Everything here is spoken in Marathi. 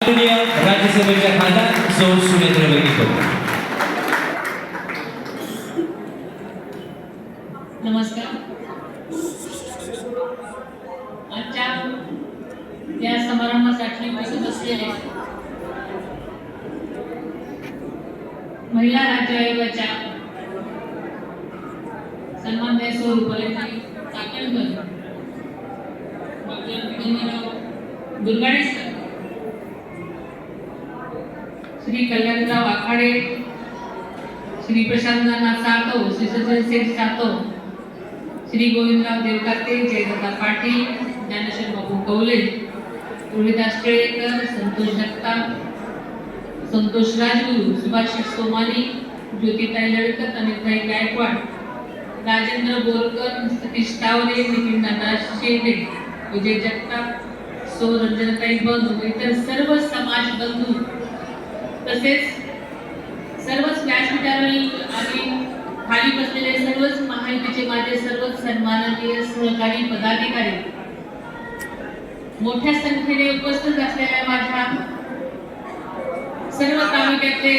राज्यसभेच्या खासदार सौ सुनेत्र वैद्य। नमस्कार। आजच्या या समारंभासाठी उपस्थित असलेले महिला राज्य आयोगाच्या सन्माननीय सौ रुपाली चाकणकर, डॉक्टर विक्रमराव दुर्गाडे सर, श्री कल्याणराव आखाडे, श्री प्रशांतनाथ सातव, श्री सचिन सेठ सातव, श्री गोविंदराव देवकाते, जयदत्ता पाटील, ज्ञानेश्वर बाबू कौले, रोहिदास टिळेकर, संतोष जगताप, संतोष राजगुरू, सुभाषिष सोमानी, ज्योतिताई लडकत, अमिताई गायकवाड, राजेंद्र बोरकर, सतीश तावरे, नितीन नागराज शेंडे, विजय जगताप, सौ रंजनताई बंधू, इतर सर्व समाज बंधू तसेच सर्वच व्यासपीठावरील आणि खाली बसलेले सर्वच महायुतीचे माझे सर्वच सन्माननीय सहकारी पदाधिकारी, मोठ्या संख्येने उपस्थित असलेल्या माझ्या सर्व तालुक्यातले